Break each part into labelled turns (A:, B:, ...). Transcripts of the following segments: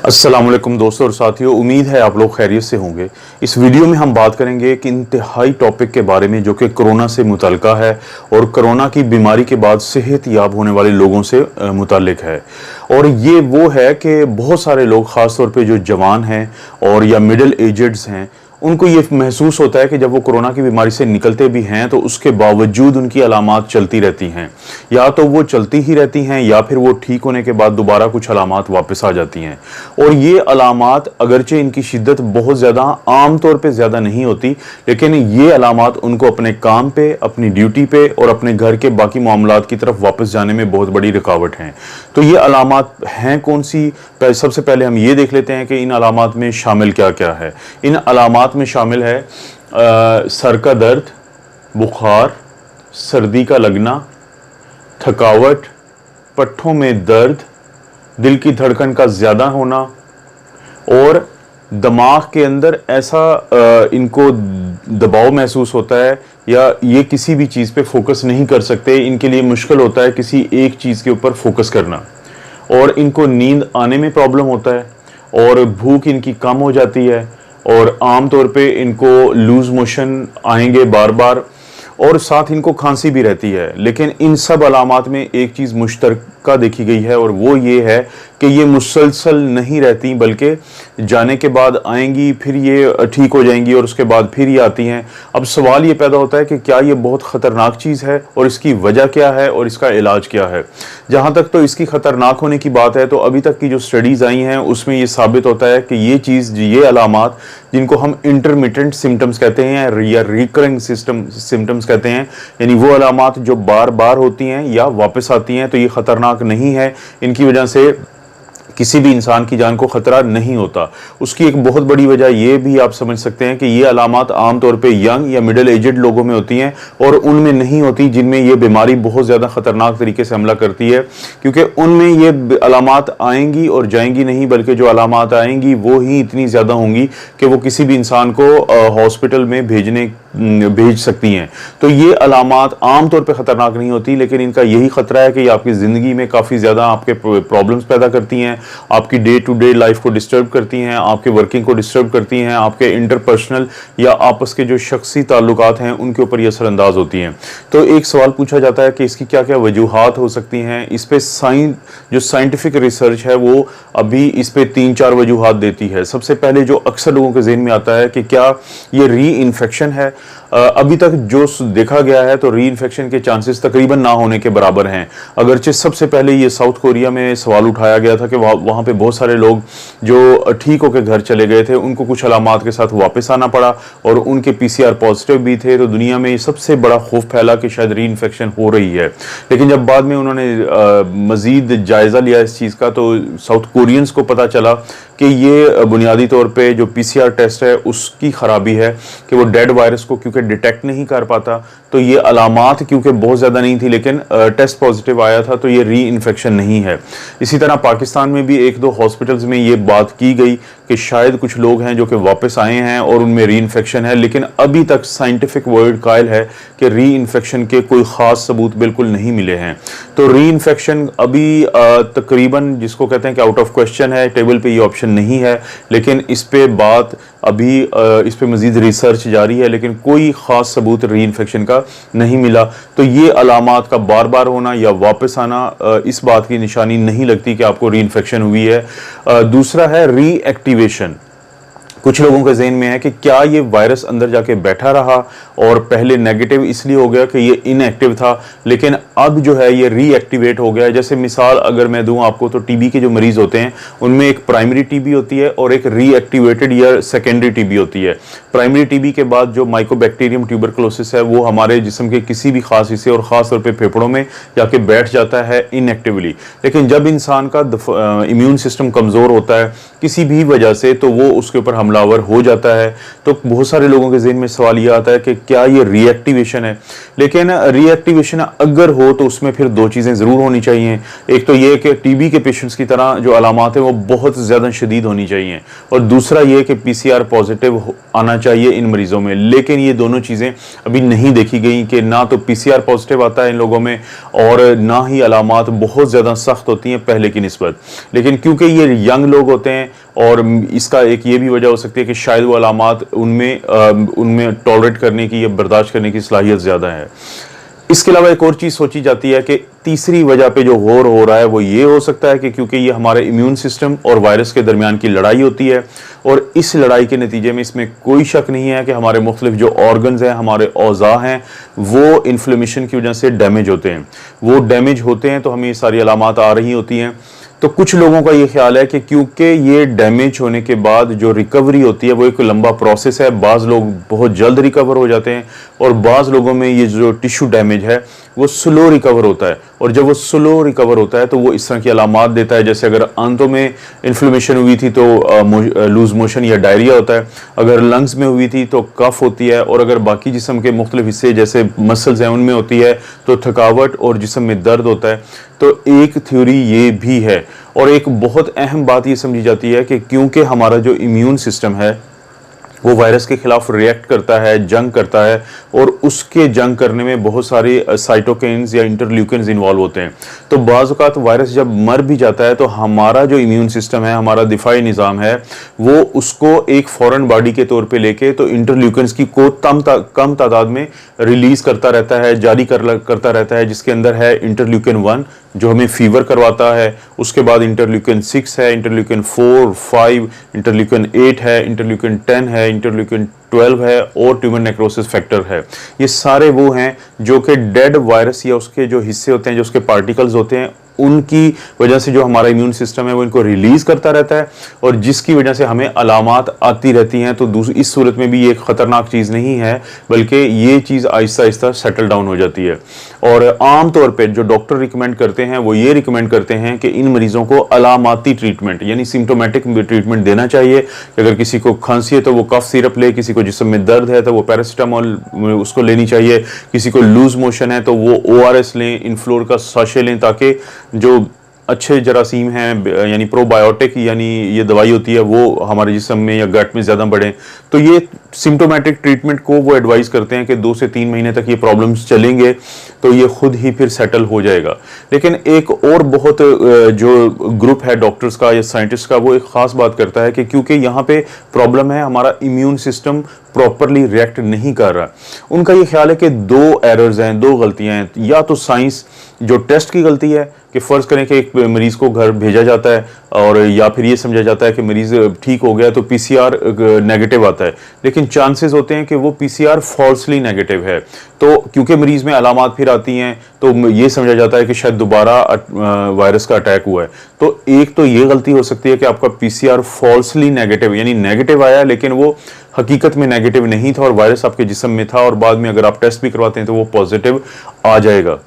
A: अस्सलाम वालेकुम दोस्तों और साथियों, उम्मीद है आप लोग खैरियत से होंगे। इस वीडियो में हम बात करेंगे एक इंतहाई टॉपिक के बारे में जो कि कोरोना से मुतल्लिका है और कोरोना की बीमारी के बाद सेहत याब होने वाले लोगों से मुतल्लिक है। और ये वो है कि बहुत सारे लोग, ख़ास तौर पे जो जवान हैं और या मिडिल एजड्स हैं, उनको ये महसूस होता है कि जब वो कोरोना की बीमारी से निकलते भी हैं तो उसके बावजूद उनकी अलामात चलती रहती हैं, या तो वो चलती ही रहती हैं या फिर वो ठीक होने के बाद दोबारा कुछ अलामात वापस आ जाती हैं। और ये अलामात अगरचे इनकी शिद्दत बहुत ज़्यादा आम तौर पे ज़्यादा नहीं होती, लेकिन ये अलामात उनको अपने काम पे, अपनी ड्यूटी पे और अपने घर के बाकी मामलात की तरफ वापस जाने में बहुत बड़ी रुकावट हैं। तो ये अलामात हैं कौन सी? सबसे पहले हम ये देख लेते हैं कि इन अलामात में शामिल क्या क्या है। इन अलामात में शामिल है सर का दर्द, बुखार, सर्दी का लगना, थकावट, पट्ठों में दर्द, दिल की धड़कन का ज़्यादा होना और दिमाग के अंदर ऐसा इनको दबाव महसूस होता है या ये किसी भी चीज़ पे फोकस नहीं कर सकते। इनके लिए मुश्किल होता है किसी एक चीज़ के ऊपर फोकस करना, और इनको नींद आने में प्रॉब्लम होता है और भूख इनकी कम हो जाती है और आम तौर पे इनको लूज मोशन आएंगे बार बार, और साथ इनको खांसी भी रहती है। लेकिन इन सब अलामात में एक चीज़ मुश्तरका देखी गई है और वो ये है कि ये मुसलसल नहीं रहती, बल्कि जाने के बाद आएंगी, फिर ये ठीक हो जाएंगी और उसके बाद फिर ये आती हैं। अब सवाल ये पैदा होता है कि क्या ये बहुत ख़तरनाक चीज़ है और इसकी वजह क्या है और इसका इलाज क्या है। जहाँ तक तो इसकी ख़तरनाक होने की बात है तो अभी तक की जो स्टडीज़ आई हैं उसमें ये साबित होता है कि ये चीज़, ये अलामात जिनको हम इंटरमिटेंट सिम्टम्स कहते हैं या रिकरिंग सिम्टम्स कहते हैं, यानी वो अलामात जो बार बार होती हैं या वापस आती हैं, तो ये ख़तरनाक नहीं है। इनकी वजह से किसी भी इंसान की जान को ख़तरा नहीं होता। उसकी एक बहुत बड़ी वजह ये भी आप समझ सकते हैं कि ये अलामात आमतौर पे यंग या मिडिल एजड लोगों में होती हैं और उनमें नहीं होती जिनमें ये बीमारी बहुत ज़्यादा ख़तरनाक तरीके से हमला करती है, क्योंकि उनमें ये अलामात आएंगी और जाएंगी नहीं, बल्कि जो अलामात आएंगी वो ही इतनी ज़्यादा होंगी कि वो किसी भी इंसान को हॉस्पिटल में भेज सकती हैं। तो ये अलामात आमतौर पर ख़तरनाक नहीं होती, लेकिन इनका यही ख़तरा है कि ये आपकी ज़िंदगी में काफ़ी ज़्यादा आपके प्रॉब्लम्स पैदा करती हैं, आपकी डे टू डे लाइफ को डिस्टर्ब करती हैं, आपके वर्किंग को डिस्टर्ब करती हैं, आपके इंटरपर्सनल या आपस के जो शख्सी ताल्लुकात हैं उनके ऊपर ये असरअंदाज होती हैं। तो एक सवाल पूछा जाता है कि इसकी क्या क्या वजूहात हो सकती हैं। इस पे जो साइंटिफिक रिसर्च है वो अभी इस पे 3-4 वजूहात देती है। सबसे पहले जो अक्सर लोगों के ज़हन में आता है कि क्या ये री इन्फेक्शन है। अभी तक जो देखा गया है तो री इन्फेक्शन के चांसेस तकरीबन ना होने के बराबर हैं। अगरचे सबसे पहले ये साउथ कोरिया में सवाल उठाया गया था कि वहाँ पे बहुत सारे लोग जो ठीक होकर घर चले गए थे उनको कुछ अलामात के साथ वापस आना पड़ा और उनके PCR पॉजिटिव भी थे। तो दुनिया में सबसे बड़ा खौफ फैला कि शायद री इन्फेक्शन हो रही है। लेकिन जब बाद में उन्होंने मज़ीद जायज़ा लिया इस चीज़ का, तो साउथ कोरियंस को पता चला कि ये बुनियादी तौर पे जो PCR टेस्ट है उसकी ख़राबी है कि वो डेड वायरस को क्योंकि डिटेक्ट नहीं कर पाता। तो ये अलामात क्योंकि बहुत ज़्यादा नहीं थी लेकिन टेस्ट पॉजिटिव आया था, तो ये री इन्फेक्शन नहीं है। इसी तरह पाकिस्तान में भी 1-2 हॉस्पिटल्स में ये बात की गई कि शायद कुछ लोग हैं जो कि वापस आए हैं और उनमें री इन्फेक्शन है, लेकिन अभी तक साइंटिफिक वर्ल्ड कायल है कि री इन्फेक्शन के कोई ख़ास सबूत बिल्कुल नहीं मिले हैं। तो री इन्फेक्शन अभी तकरीबन जिसको कहते हैं कि आउट ऑफ क्वेश्चन है, टेबल पे ये ऑप्शन नहीं है, लेकिन इस पे बात अभी इस पे मज़ीद रिसर्च जारी है, लेकिन कोई ख़ास सबूत री इन्फेक्शन का नहीं मिला। तो ये अलामात का बार बार होना या वापस आना इस बात की निशानी नहीं लगती कि आपको री इन्फेक्शन हुई है। दूसरा है री एक्टिवेशन। कुछ लोगों के ज़हन में है कि क्या ये वायरस अंदर जाके बैठा रहा और पहले नेगेटिव इसलिए हो गया कि ये इनएक्टिव था, लेकिन अब जो है ये रीएक्टिवेट हो गया। जैसे मिसाल अगर मैं दूं आपको, तो टीबी के जो मरीज़ होते हैं उनमें एक प्राइमरी टीबी होती है और एक रीएक्टिवेटेड या सेकेंडरी टीबी होती है। प्राइमरी टीबी के बाद जो माइकोबैक्टीरियम ट्यूबरकुलोसिस है वो हमारे जिस्म के किसी भी खास हिस्से और ख़ास तौर पर फेफड़ों में जाके बैठ जाता है इनएक्टिवली। लेकिन जब इंसान का इम्यून सिस्टम कमज़ोर होता है किसी भी वजह से, तो वो उसके ऊपर हमला हमलावर हो जाता है तो बहुत सारे लोगों के जहन में सवाल ये आता है कि क्या ये रीएक्टिवेशन है। लेकिन रीएक्टिवेशन अगर हो तो उसमें फिर दो चीज़ें ज़रूर होनी चाहिए। एक तो ये कि टीबी के पेशेंट्स की तरह जो अलामात है वो बहुत ज़्यादा शदीद होनी चाहिए, और दूसरा ये कि पीसीआर पॉजिटिव आना चाहिए इन मरीज़ों में। लेकिन ये दोनों चीज़ें अभी नहीं देखी गई कि ना तो पीसीआर पॉजिटिव आता है इन लोगों में और ना ही अलामात बहुत ज़्यादा सख्त होती हैं पहले की निस्बत। लेकिन क्योंकि ये यंग लोग होते हैं और इसका एक ये भी वजह हो सकती है कि शायद वो अलामात उनमें टॉलरेट करने की या बर्दाश्त करने की सलाहियत ज़्यादा है। इसके अलावा एक और चीज़ सोची जाती है कि तीसरी वजह पे जो गौर हो रहा है वो ये हो सकता है कि क्योंकि ये हमारे इम्यून सिस्टम और वायरस के दरमियान की लड़ाई होती है, और इस लड़ाई के नतीजे में इसमें कोई शक नहीं है कि हमारे मुख्तलिफ जो ऑर्गन्स हैं, हमारे औज़ा हैं, वो इन्फ्लेमेशन की वजह से डैमेज होते हैं। वो डैमेज होते हैं तो हमें ये सारी अलामात आ रही होती हैं। तो कुछ लोगों का ये ख्याल है कि क्योंकि ये डैमेज होने के बाद जो रिकवरी होती है वो एक लंबा प्रोसेस है, बाज़ लोग बहुत जल्द रिकवर हो जाते हैं और बाज़ लोगों में ये जो टिश्यू डैमेज है वो स्लो रिकवर होता है, और जब वो स्लो रिकवर होता है तो वो इस तरह की अलामात देता है। जैसे अगर आंतों में इन्फ्लेमेशन हुई थी तो लूज मोशन या डायरिया होता है, अगर लंग्स में हुई थी तो कफ होती है, और अगर बाकी जिस्म के मुख्तलिफ हिस्से जैसे मसल्स हैं उनमें होती है तो थकावट और जिस्म में दर्द होता है। तो एक थ्योरी ये भी है, और एक बहुत अहम बात ये समझी जाती है कि क्योंकि हमारा जो इम्यून सिस्टम है वो वायरस के खिलाफ रिएक्ट करता है, जंग करता है, और उसके जंग करने में बहुत सारे साइटोकिन्स या इंटरल्यूकिन्स इन्वॉल्व होते हैं। तो बाज़ औक़ात वायरस जब मर भी जाता है तो हमारा जो इम्यून सिस्टम है, हमारा दिफाई निज़ाम है, वो उसको एक फॉरेन बॉडी के तौर पे लेके तो इंटरल्यूकिन्स की को कम तादाद में रिलीज़ करता रहता है, जारी करता रहता है, जिसके अंदर है इंटरल्यूकिन 1 जो हमें फीवर करवाता है, उसके बाद इंटरल्यूकिन 6 है, इंटरल्यूकिन 4, 5, इंटरल्यूकिन 8 है, इंटरल्यूकिन 10 है, इंटरल्यूकिन 12 है, और ट्यूमर नेक्रोसिस फैक्टर है। ये सारे वो हैं जो कि डेड वायरस या उसके जो हिस्से होते हैं, जो उसके पार्टिकल्स होते हैं, उनकी वजह से जो हमारा इम्यून सिस्टम है वो इनको रिलीज करता रहता है, और जिसकी वजह से हमें अलामात आती रहती हैं। तो इस सूरत में भी ये एक खतरनाक चीज़ नहीं है, बल्कि ये चीज़ आहिस्ता आहिस्ता सेटल डाउन हो जाती है। और आम तौर पे जो डॉक्टर रिकमेंड करते हैं वो ये रिकमेंड करते हैं कि इन मरीजों को अलामाती ट्रीटमेंट यानी सिम्टोमेटिक ट्रीटमेंट देना चाहिए। कि अगर किसी को खांसी है तो वो कफ सिरप ले, किसी को जिस्म में दर्द है तो वो पैरासीटामोल उसको लेनी चाहिए, किसी को लूज मोशन है तो वो ORS लें, इनफ्लोर का साशे लें, ताकि जो अच्छे जरासीम हैं यानी प्रोबायोटिक यानी ये दवाई होती है वो हमारे जिस्म में या गट में ज़्यादा बढ़ें। तो ये सिम्टोमेटिक ट्रीटमेंट को वो एडवाइस करते हैं कि 2 से 3 महीने तक ये प्रॉब्लम्स चलेंगे तो ये खुद ही फिर सेटल हो जाएगा। लेकिन एक और बहुत जो ग्रुप है डॉक्टर्स का या साइंटिस्ट का, वो एक ख़ास बात करता है कि क्योंकि यहाँ पे प्रॉब्लम है हमारा इम्यून सिस्टम प्रॉपरली रिएक्ट नहीं कर रहा। उनका ये ख्याल है कि 2 एरर्स हैं, 2 गलतियां हैं। या तो साइंस जो टेस्ट की गलती है कि फ़र्ज़ करें कि एक मरीज़ को घर भेजा जाता है और या फिर ये समझा जाता है कि मरीज़ ठीक हो गया तो PCR नेगेटिव आता है, लेकिन चांसेस होते हैं कि वो PCR फॉल्सली नेगेटिव है। तो क्योंकि मरीज़ में अलामात फिर आती हैं तो ये समझा जाता है कि शायद दोबारा वायरस का अटैक हुआ है। तो एक तो ये गलती हो सकती है कि आपका PCR फॉल्सली नेगेटिव यानी नेगेटिव आया लेकिन वो हकीकत में नेगेटिव नहीं था और वायरस आपके जिस्म में था, और बाद में अगर आप टेस्ट भी करवाते हैं तो वो पॉजिटिव आ जाएगा।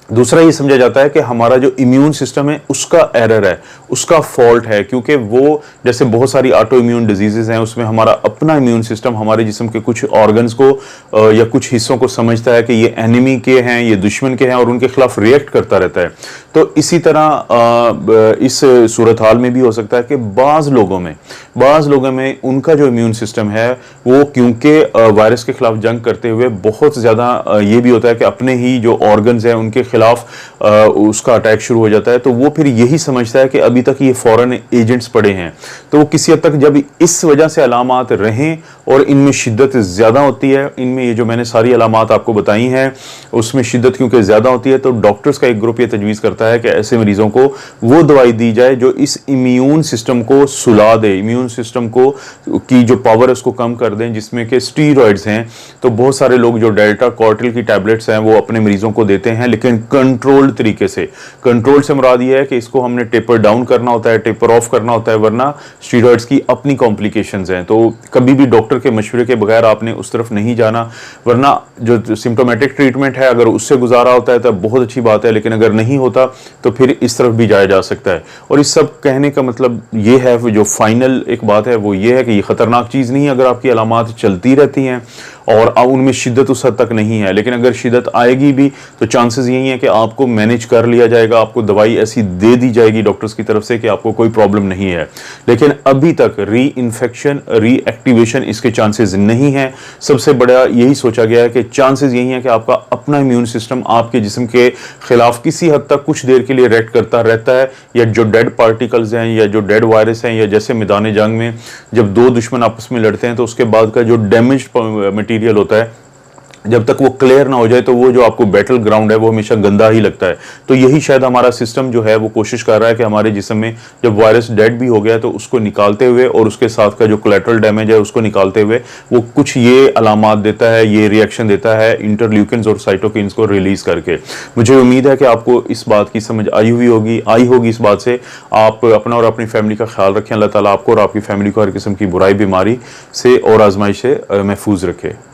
A: दूसरा ये समझा जाता है कि हमारा जो इम्यून सिस्टम है उसका एरर है, उसका फॉल्ट है, क्योंकि वो जैसे बहुत सारी ऑटो इम्यून डिजीजेज हैं उसमें हमारा अपना इम्यून सिस्टम हमारे जिस्म के कुछ ऑर्गन्स को या कुछ हिस्सों को समझता है कि ये एनिमी के हैं, ये दुश्मन के हैं, और उनके खिलाफ रिएक्ट करता रहता है। तो इसी तरह इस सूरत हाल में भी हो सकता है कि बाज़ लोगों में उनका जो इम्यून सिस्टम है वो क्योंकि वायरस के खिलाफ जंग करते हुए बहुत ज़्यादा ये भी होता है कि अपने ही जो ऑर्गन्स हैं उनके खिलाफ उसका अटैक शुरू हो जाता है। तो वो फिर यही समझता है कि अभी तक ये फॉरेन एजेंट्स पड़े हैं। तो वो किसी हद तक जब इस वजह से अलामात रहें और इनमें शिद्दत ज़्यादा होती है, इनमें ये जो मैंने सारी अलामात आपको बताई हैं उसमें शिद्दत क्योंकि ज़्यादा होती है, तो डॉक्टर्स का एक ग्रुप ये तजवीज़ करता है कि ऐसे मरीज़ों को वो दवाई दी जाए जो इस इम्यून सिस्टम को सुला दे, इम्यून सिस्टम को की जो पावर है उसको कम कर दें, जिसमें कि स्टीरॉइड्स हैं। तो बहुत सारे लोग जो डेल्टा कॉर्टिल की टैबलेट्स हैं वो अपने मरीज़ों को देते हैं, लेकिन कंट्रोल्ड तरीके से। कंट्रोल से मुराद ये है कि इसको हमने टेपर डाउन करना होता है, टेपर ऑफ करना होता है, वरना स्टीरॉयड्स की अपनी कॉम्प्लिकेशंस हैं। तो कभी भी डॉक्टर के मशवरे के बगैर आपने उस तरफ नहीं जाना, वरना जो सिम्टोमेटिक ट्रीटमेंट है अगर उससे गुजारा होता है तो बहुत अच्छी बात है, लेकिन अगर नहीं होता तो फिर इस तरफ भी जाया जा सकता है। और इस सब कहने का मतलब ये है, जो फाइनल एक बात है वो ये है कि ये खतरनाक चीज़ नहीं है अगर आपकी अलामात चलती रहती हैं और अब उनमें शिद्दत उस हद तक नहीं है। लेकिन अगर शिद्दत आएगी भी तो चांसेस यही है कि आपको मैनेज कर लिया जाएगा, आपको दवाई ऐसी दे दी जाएगी डॉक्टर्स की तरफ से कि आपको कोई प्रॉब्लम नहीं है। लेकिन अभी तक री इन्फेक्शन, रीएक्टिवेशन इसके चांसेस नहीं है। सबसे बड़ा यही सोचा गया है कि चांसेस यही है कि आपका अपना इम्यून सिस्टम आपके जिस्म के खिलाफ किसी हद तक कुछ देर के लिए रिएक्ट करता रहता है, या जो डेड पार्टिकल्स हैं या जो डेड वायरस हैं, या जैसे मैदान जंग में जब दो दुश्मन आपस में लड़ते हैं तो उसके बाद का जो डैमेज मटेरियल होता है, जब तक वो क्लियर ना हो जाए तो वो जो आपको बैटल ग्राउंड है वो हमेशा गंदा ही लगता है। तो यही शायद हमारा सिस्टम जो है वो कोशिश कर रहा है कि हमारे जिस्म में जब वायरस डेड भी हो गया तो उसको निकालते हुए और उसके साथ का जो कोलैटरल डैमेज है उसको निकालते हुए वो कुछ ये अलामात देता है, ये रिएक्शन देता है इंटरल्यूकिन्स और साइटोकिन्स को रिलीज करके। मुझे उम्मीद है कि आपको इस बात की समझ आई होगी। इस बात से आप अपना और अपनी फैमिली का ख्याल रखें। अल्लाह ताला आपको और आपकी फैमिली को हर किस्म की बुराई, बीमारी से और आजमाइश से महफूज रखे।